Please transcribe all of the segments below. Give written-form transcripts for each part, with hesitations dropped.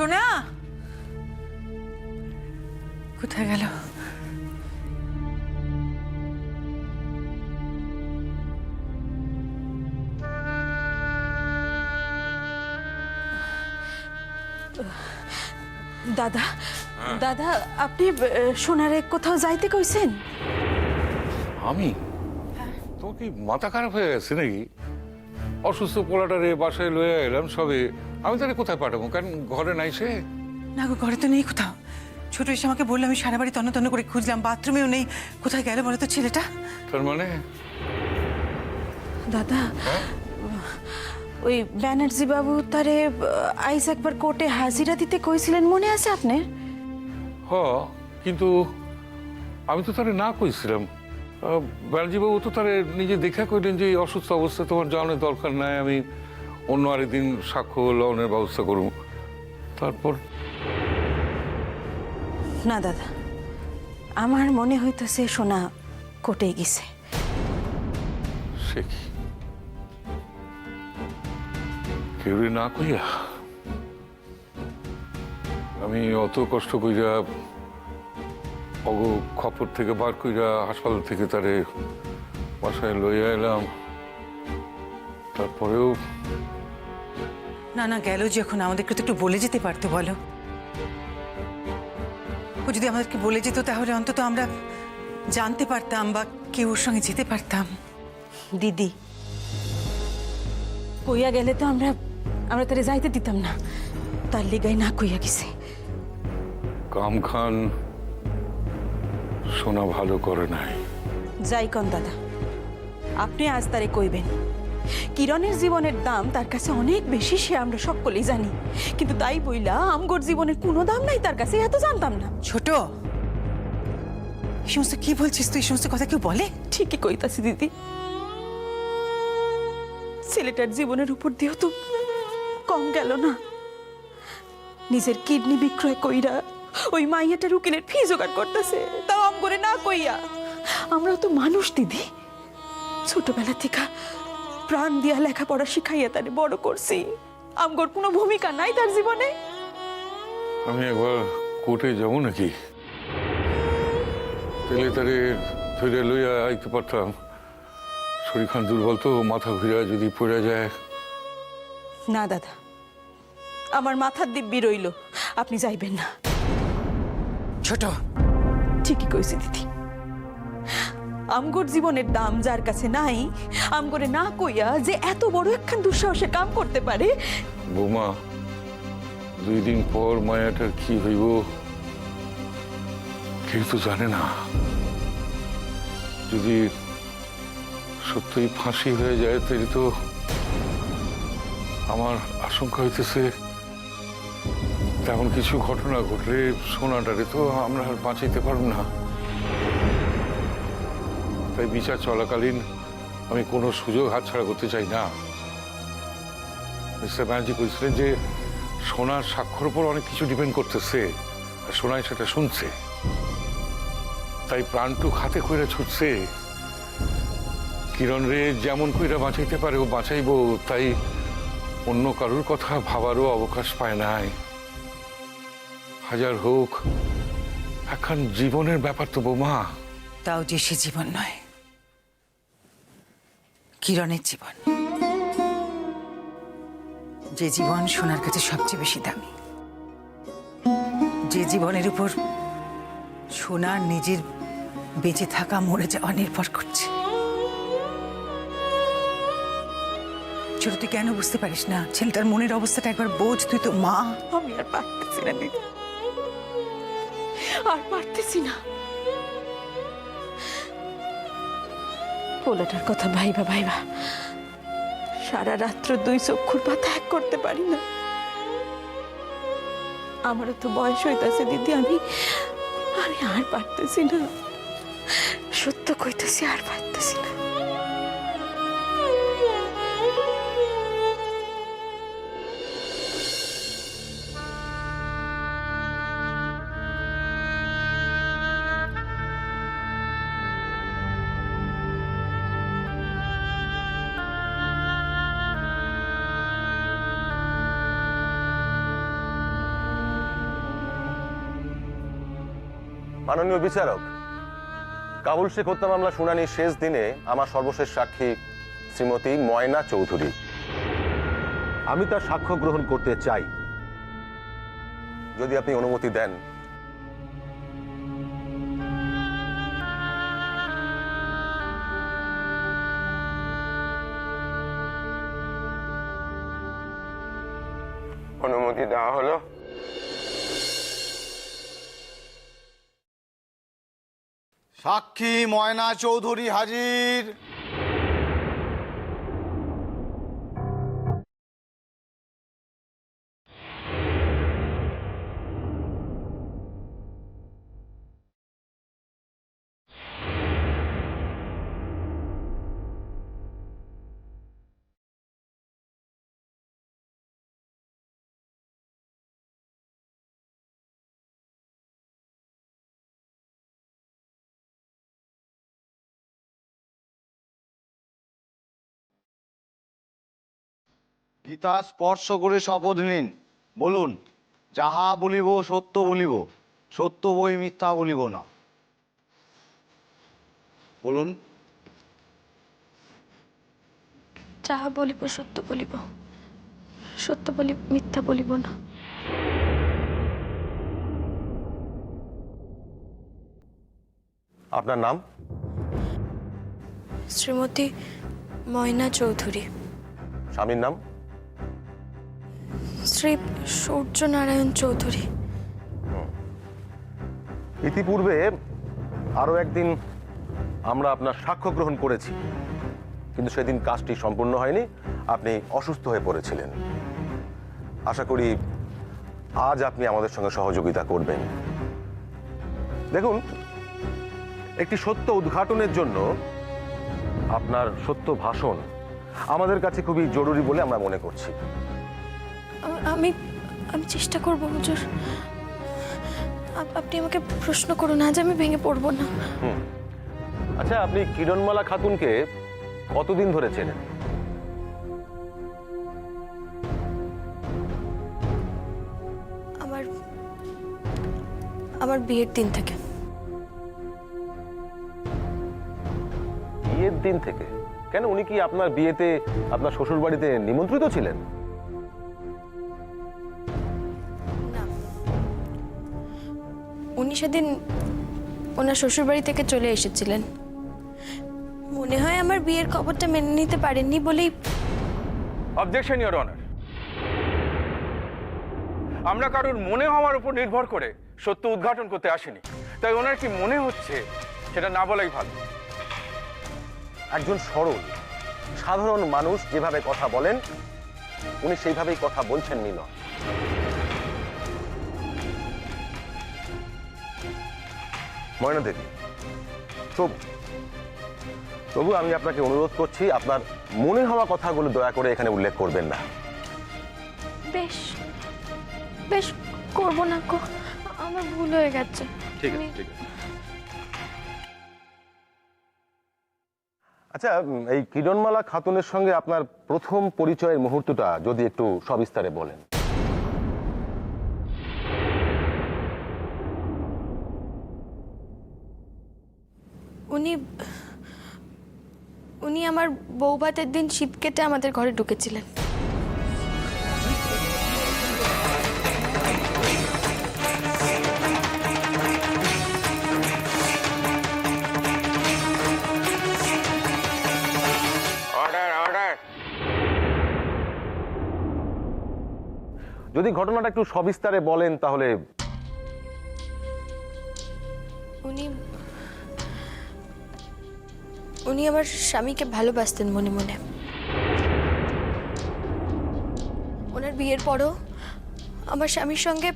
সোনা কোথায় গেল? দাদা দাদা আপনি সোনারে কোথাও যাইতে কইছেন? আমি? তোমার কি মাথা খারাপ হয়ে গেছে নাকি? অসুস্থ পোলাটারে বাসায় লয়ে এলাম সবে, আমি তাহলে কোথায় পাঠাবো? কারণ ঘরে নাই সে। না গো, ঘরে তো নেই কোথাও। ছোট এসে আমাকে বললো, আমি সারা বাড়ি তন্ন তন্ন করে খুঁজলাম, বাথরুমেও নেই। কোথায় গেল বলো তো ছেলেটা? তার মানে দাদা ওই ব্যানার্জি বাবু তারে আইজ একবার কোর্টে হাজিরা দিতে কইছিলেন, মনে আছে আপনার? হ, কিন্তু আমি তো তারে না কইছিলাম। ব্যানার্জিবাবু তো তারে নিজে দেখা কইলেন যে এই অসুস্থ অবস্থায় তোমার জানানোর দরকার নাই, আমি অন্য আরেকদিন সাক্ষ্য লওনের ব্যবস্থা করব। তারপর না দাদা, আমার মনে হইতেছে সোনা কোর্টে গেছে। সে কি কেউ না কইয়া? আমি অত কষ্ট কইরা অগ খপর থেকে বার কইরা হাসপাতাল থেকে তারে বাসায় লইয়া এলাম, তারপরেও না না, গেল যখন আমাদেরকে তো একটু বলে যেতে পারতো। বলো, ও যদি আমাদেরকে বলে যেত তাহলে অন্তত আমরা জানতে পারতাম বা কেউ ওর সঙ্গে যেতে পারতাম। দিদি কইয়া গেলে তো আমরা তারে যাইতে দিতাম না, তার লিগাই না কইয়া গেছে। কাম খান শোনা ভালো করে নাই। যাই কন দাদা, আপনি আজ তারে কইবেন কিরণের জীবনের দাম তার কাছে অনেক বেশি, সে আমরা সকলেই জানি, কিন্তু তাই বইলা আমগোর জীবনের কোনো দাম নাই তার কাছে, এত জানতাম না। ছোট, এই সমস্ত কি বলছিস তুই? এই সমস্ত কথা কেউ বলে? ঠিকই কইতাছি দিদি, ছেলেটার জীবনের উপর দিয়েও তো কম গেল না। নিজের কিডনি বিক্রয় কইরা ওই মাইয়াটার উকিলের ফি জোগাড় করতেছে, তাও আম করে না কইয়া। আমরাও তো মানুষ দিদি, ছোটবেলা থেকে প্রাণ দিয়া লেখাপড়া শিখাইয়া তারে বড় করছি, আমগোর কোনো ভূমিকা নাই তার জীবনে। আমি একবার কোর্টে যাবো নাকি? তাহলে তারে ধরে লইয়া আইতে পারতাম। শরীর খান দুর্বল তো, মাথা ঘুরা যদি পড়ে যায়। না দাদা, আমার মাথার দিব্যি রইল, আপনি যাইবেন না। ছোট, ঠিকই কইছি দিদি, আমগোর জীবনের দাম যার কাছে নাই, আমগরে না কইয়া যে এত বড় একখান দুঃসাহসে কাম করতে পারে। বৌমা, 2 দিন পর মায়াটার কি হইব কেউ তো জানে না। যদি সত্যই ফাঁসি হয়ে যায় তাহলে তো আমার আশঙ্কা হইতেছে তেমন কিছু ঘটনা ঘটলে সোনাটারে তো আমরা আর বাঁচাইতে পারব না। তাই বিচার চলাকালীন আমি কোনো সুযোগ হাতছাড়া করতে চাই না। মিস্টার ব্যানার্জি কইছিলেন যে সোনার স্বাক্ষর উপর অনেক কিছু ডিপেন্ড করতেছে, আর সোনাই সেটা শুনছে, তাই প্রাণটুক হাতে কইরা ছুটছে। কিরণ রে যেমন কইরা বাঁচাইতে পারে ও বাঁচাইবো, তাই অন্য কারোর কথা ভাবারও অবকাশ পায় নাই। হাজার হোক এখন জীবনের ব্যাপার তো বৌমা। তাও যে সে জীবন নয়, কিরণের জীবন, যে জীবন সোনার কাছে সবচেয়ে বেশি দামি, যে জীবনের উপর সোনার নিজের বেঁচে থাকা মরে যাওয়া নির্ভর করছে। ছোট, তুই কেন বুঝতে পারিস না? ছেলেটার মনের অবস্থাটা একবার বোঝ, তুই তো মা। আমি আর পারতেছি না দিদি, আর পারতেছি না। পোলাটার কথা ভাইবা ভাইবা সারা রাত্র 2 চক্ষুর পাতা এক করতে পারি না। আমারও তো বয়স হইতাছে দিদি, আমি আর পারতেছি না, সত্য কইতেছি, আর পারতেছি না। মাননীয় বিচারক, কাবুল শেখ হত্যা মামলা শুনানির শেষ দিনে আমার সর্বশেষ সাক্ষী শ্রীমতী ময়না চৌধুরী। আমি তার সাক্ষ্য গ্রহণ করতে চাই, যদি আপনি অনুমতি দেন। অনুমতি দেওয়া হলো। সাক্ষী ময়না চৌধুরী হাজির। গীতা স্পর্শ করে শপথ নিন। বলুন, যাহা বলিব সত্য বলিব, সত্য বই মিথ্যা বলিব না। বলুন। যাহা বলিব সত্য বলিব, সত্য বলি মিথ্যা বলিব না। আপনার নাম? শ্রীমতী ময়না চৌধুরী। স্বামীর নাম? শ্রী সূর্যনারায়ণ চৌধুরী। ইতিপূর্বে আরো একদিন আমরা আপনার সাক্ষ্য গ্রহণ করেছি, কিন্তু সেদিন কাজটি সম্পূর্ণ হয়নি, আপনি অসুস্থ হয়ে পড়েছিলেন। আশা করি আজ আপনি আমাদের সঙ্গে সহযোগিতা করবেন। দেখুন, একটি সত্য উদ্ঘাটনের জন্য আপনার সত্য ভাষণ আমাদের কাছে খুবই জরুরি বলে আমরা মনে করছি। আমি আমি চেষ্টা করব হুজুর। আপনি আমাকে প্রশ্ন করুন, আজ আমি ভেঙে পড়ব না। আচ্ছা, আপনি কিরণমালা খাতুনকে কতদিন ধরে চেনেন? আমার বিয়ের দিন থেকে। বিয়ের দিন থেকে? কেন, উনি কি আপনার বিয়েতে আপনার শ্বশুর বাড়িতে নিমন্ত্রিত ছিলেন? না, উনি সেদিন ওনার শ্বশুর বাড়ি থেকে চলে এসেছিলেন। মনে হয় আমার বিয়ের খবরটা মেনে নিতে পারেননি বলেই। Objection your honour. আমরা কারোর মনে হওয়ার উপর নির্ভর করে সত্য উদ্ঘাটন করতে আসিনি, তাই ওনার কি মনে হচ্ছে সেটা না বলাই ভালো। একজন সরল সাধারণ মানুষ যেভাবে কথা বলেন, উনি সেইভাবেই কথা বলছেন মিলন। ময়না দেবী, তবু আমি আপনাকে অনুরোধ করছি, আপনার মনে হওয়া কথাগুলো দয়া করে এখানে উল্লেখ করবেন না। বেশ বেশ, করবো না গো, আমার ভুল হয়ে গেছে। ঠিক আছে, ঠিক আছে। আচ্ছা, এই কিরণমালা খাতুনের সঙ্গে আপনার প্রথম পরিচয়ের মুহূর্তটা যদি একটু সবিস্তারে বলেন। উনি আমার বৌভাতের দিন শীত কেটে আমাদের ঘরে ঢুকেছিলেন। যদি ঘটনাটা একটু সবিস্তারে বলেন তাহলে। উনি আমার স্বামীকে ভালোবাসতেন মনে মনে। ওনার বিয়ের পরও আমার স্বামীর সঙ্গে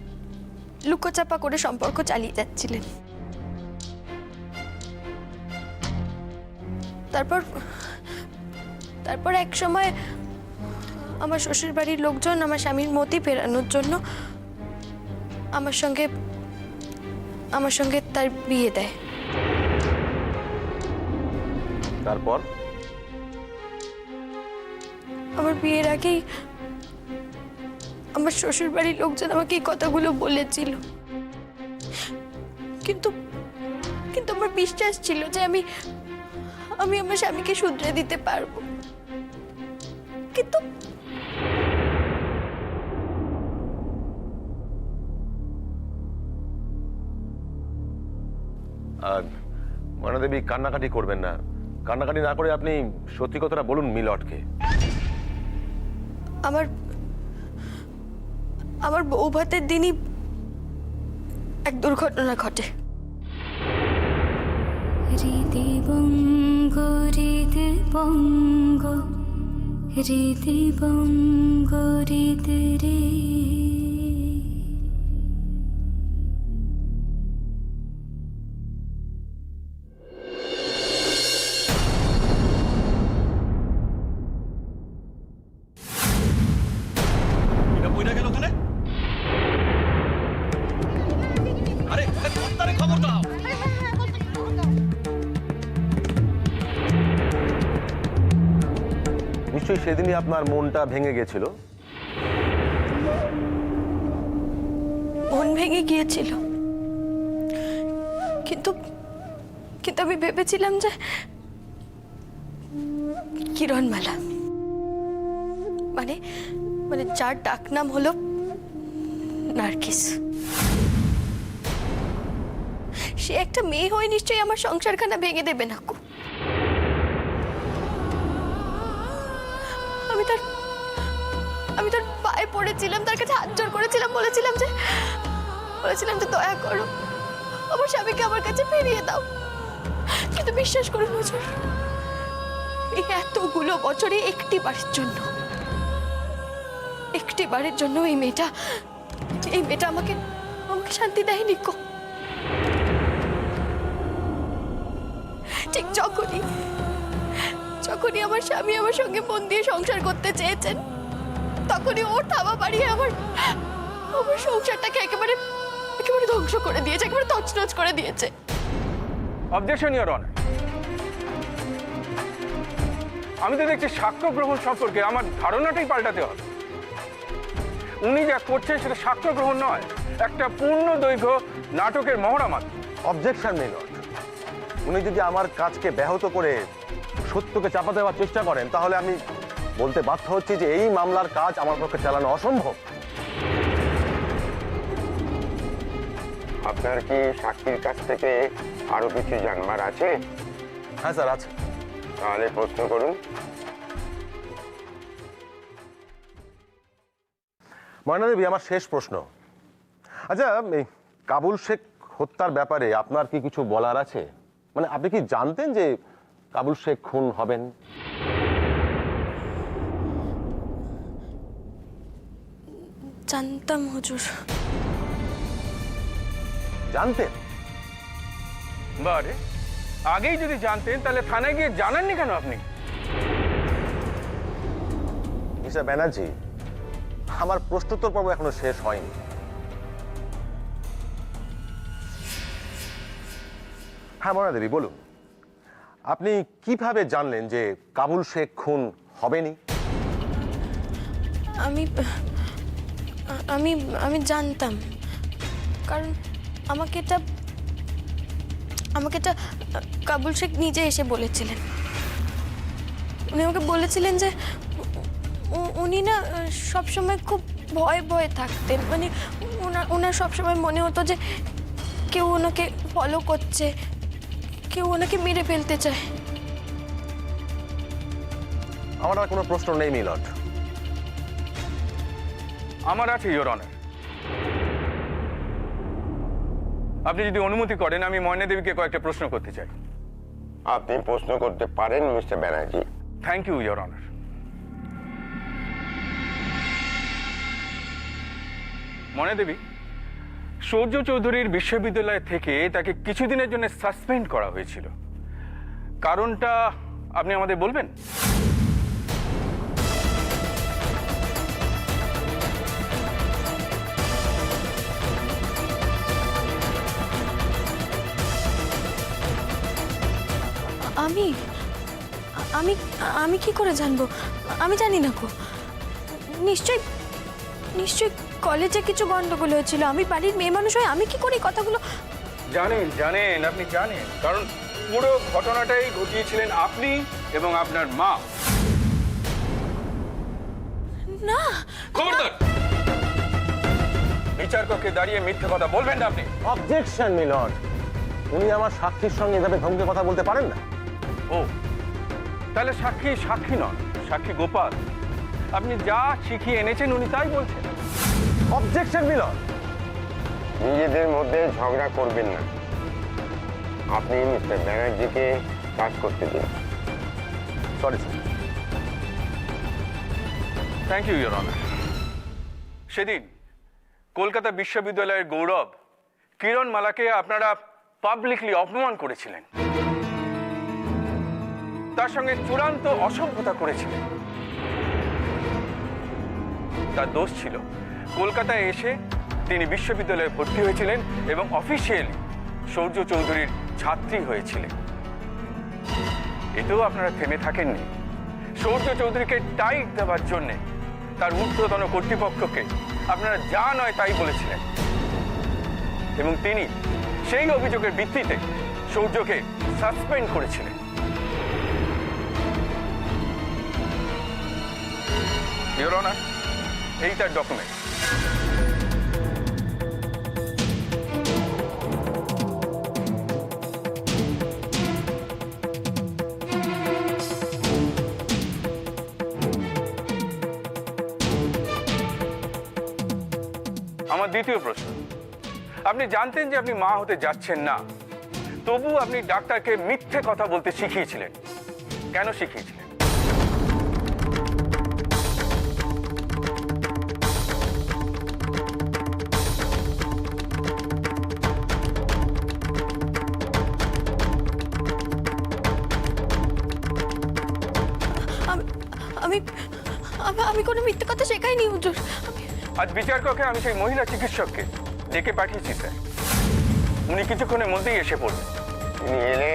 লুকোচাপা করে সম্পর্ক চালিয়ে যাচ্ছিলেন। তারপর এক সময় আমার শ্বশুর বাড়ির লোকজন আমার স্বামীর মতি ফেরানোর জন্য আমার সঙ্গে তার বিয়ে দেয়। তারপর আমার বিয়ের আগেই আমার শ্বশুর বাড়ির লোকজন আমাকে এই কথাগুলো বলেছিল, কিন্তু আমার বিশ্বাস ছিল যে আমি আমার স্বামীকে শুধরে দিতে পারবো, কিন্তু আর ময়না দেবী কান্নাকাটি করবেন না, কান্নাকাটি না করে আপনি সত্যি কথাটা বলুন মিলটকে। আমার বউ ভাতের দিনই এক দুর্ঘটনা ঘটে। হৃদিবঙ্গ হৃদিবঙ্গ হৃদিবঙ্গ হৃদরে নিশ্চয়ই সেদিনই আপনার মনটা ভেঙে গেছিল। মন ভেঙে গিয়েছিল, কিন্তু কিন্তু আমি ভেবেছিলাম যে কিরণমালা মানে মানে যার ডাক নাম হলো নার্গিস, সে একটা মেয়ে হয়ে নিশ্চয়ই আমার সংসারখানা ভেঙে দেবে না। আমি তার পায়ে পড়েছিলাম, তার কাছে হাত জোড় করেছিলাম, বলেছিলাম যে দয়া করো, আমার স্বামীকে আমার কাছে ফিরিয়ে দাও। কিন্তু বিশ্বাস করুন হুজুর, এই এতগুলো বছরে একটি বারের জন্য এই মেয়েটা আমাকে শান্তি দেয়নি কো। ঠিক যখনই আমার স্বামী আমার সঙ্গে মন দিয়ে সংসার করতে চেয়েছেন, তখনই ওর থাবা বাড়িয়ে আমার সংসারটাকে একেবারে ধ্বংস করে দিয়েছে, একেবারে তছনছ করে দিয়েছে। Objection your honour. আমি তো দেখছি সাক্ষ্য গ্রহণ সম্পর্কে আমার ধারণাটাই পাল্টাতে হবে। উনি যা করছেন সেটা সাক্ষ্য গ্রহণ নয়, একটা পূর্ণ দৈর্ঘ্য নাটকের মহড়া মাত্র। অবজেকশন মিলট, উনি যদি আমার কাজকে ব্যাহত করে সত্যকে চাপা দেওয়ার চেষ্টা করেন, তাহলে আমি বলতে বাধ্য হচ্ছি যে এই মামলার কাজ আমার পক্ষে চালানো অসম্ভব। আপনার কি সাক্ষীর কাছ থেকে আরো কিছু জানবার আছে? হ্যাঁ স্যার, আছে। তাহলে প্রশ্ন করুন। ময়না দেবী, আমার শেষ প্রশ্ন। আচ্ছা, এই কাবুল শেখ হত্যার ব্যাপারে আপনার কি কিছু বলার আছে? মানে আপনি কি জানতেন যে কাবুল শেখ খুন হবেন? জানতাম হুজুর। জানতেন? বারে আগেই যদি জানতেন তাহলে থানায় গিয়ে জানাননি কেন আপনি? মিস্টার ব্যানার্জি, আমার প্রশ্নোত্তর পর্ব এখনো শেষ হয়নি। হ্যাঁ ময়না দেবী, বলুন, আপনি কিভাবে জানলেন যে কাবুল শেখ খুন হবেনি? আমি জানতাম, কারণ আমাকে এটা কাবুল শেখ নিজে এসে বলেছিলেন। উনি আমাকে বলেছিলেন যে উনি না সবসময় খুব ভয়ে থাকতেন, মানে ওনার সবসময় মনে হতো যে কেউ ওনাকে ফলো করছে, কেউ ওনাকে মেরে ফেলতে চায়। আমার আর কোনো প্রশ্ন নেই মিলট। আমার আছে ইওর অনার। আপনি যদি অনুমতি করেন, আমি ময়না দেবীকে কয়েকটা প্রশ্ন করতে চাই। আপনি প্রশ্ন করতে পারেন mister Banerjee. Thank you your honour. Moyna Debi, Surya চৌধুরীর বিশ্ববিদ্যালয় থেকে তাকে কিছুদিনের জন্য সাসপেন্ড করা হয়েছিল, কারণটা আপনি আমাদের বলবেন? আমি আমি আমি কি করে জানবো? আমি জানি না গো। নিশ্চয় কলেজে কিছু গন্ডগোল হয়েছিল। আমি বাড়ির মেয়ে মানুষ হয়ে আমি কি করে কথাগুলো? জানেন জানেন আপনি জানেন, কারণ পুরো ঘটনাটাই ঘটিয়েছিলেন আপনি এবং আপনার মা। না, খবরদার! বিচারককে দাঁড়িয়ে মিথ্যে কথা বলবেন না আপনি। অবজেকশন মিলন, উনি আমার সাক্ষীর সঙ্গে এভাবে ধমকে কথা বলতে পারেন না। ও, তাহলে সাক্ষী সাক্ষী নন, সাক্ষী গোপাল। আপনি যা শিখিয়ে এনেছেন উনি তাই বলছেন। অবজেকশন মিলন। নিজেদের মধ্যে ঝগড়া করবেন না। আপনি মিস্টার ব্যানার্জিকে কাজ করতে দিন। Sorry sir. Thank you, your honour. সেদিন কলকাতা বিশ্ববিদ্যালয়ের গৌরব কিরণ মালাকে আপনারা পাবলিকলি অপমান করেছিলেন, তার সঙ্গে চূড়ান্ত অসভ্যতা করেছিলেন। তার দোষ ছিল কলকাতায় এসে তিনি বিশ্ববিদ্যালয়ে ভর্তি হয়েছিলেন এবং অফিসিয়ালি সূর্য চৌধুরীর ছাত্রী হয়েছিলেন। এতেও আপনারা থেমে থাকেননি। সূর্য চৌধুরীকে টাইট দেওয়ার জন্যে তার ঊর্ধ্বতন কর্তৃপক্ষকে আপনারা যা নয় তাই বলেছিলেন এবং তিনি সেই অভিযোগের ভিত্তিতে সূর্যকে সাসপেন্ড করেছিলেন। ইয়োর অনার, এই তার ডকুমেন্ট। আমার দ্বিতীয় প্রশ্ন, আপনি জানতেন যে আপনি মা হতে যাচ্ছেন না, তবু আপনি ডাক্তারকে মিথ্যে কথা বলতে শিখিয়েছিলেন। কেন শিখিয়েছিলেন? আমি আমি কোনো মিথ্যে কথা শেখাইনি হুজুর। আজ বিচারককে আমি সেই মহিলা চিকিৎসককে ডেকে পাঠিয়েছি স্যার। উনি কিছুক্ষণের মধ্যেই এসে পড়বেন। তিনি এলে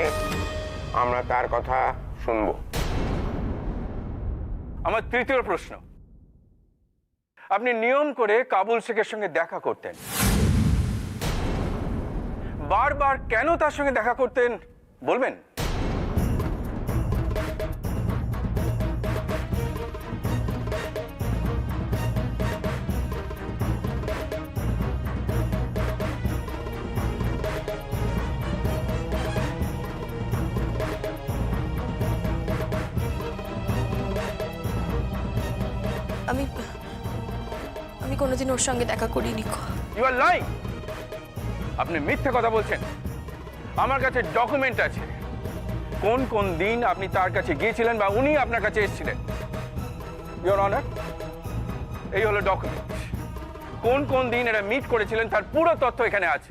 আমরা তার কথা শুনবো। আমার তৃতীয় প্রশ্ন, আপনি নিয়ম করে কাবুল শেখের সঙ্গে দেখা করতেন, বারবার কেন তার সঙ্গে দেখা করতেন বলবেন? আমি আমি কোনোদিন ওর সঙ্গে দেখা করিনি। You are lying. আপনি মিথ্যে কথা বলছেন। আমার কাছে ডকুমেন্ট আছে কোন কোন দিন আপনি তার কাছে গিয়েছিলেন বা উনি আপনার কাছে এসেছিলেন। ইয়োর অনার, এই হলো ডকুমেন্ট। কোন কোন দিন এরা মিট করেছিলেন তার পুরো তথ্য এখানে আছে।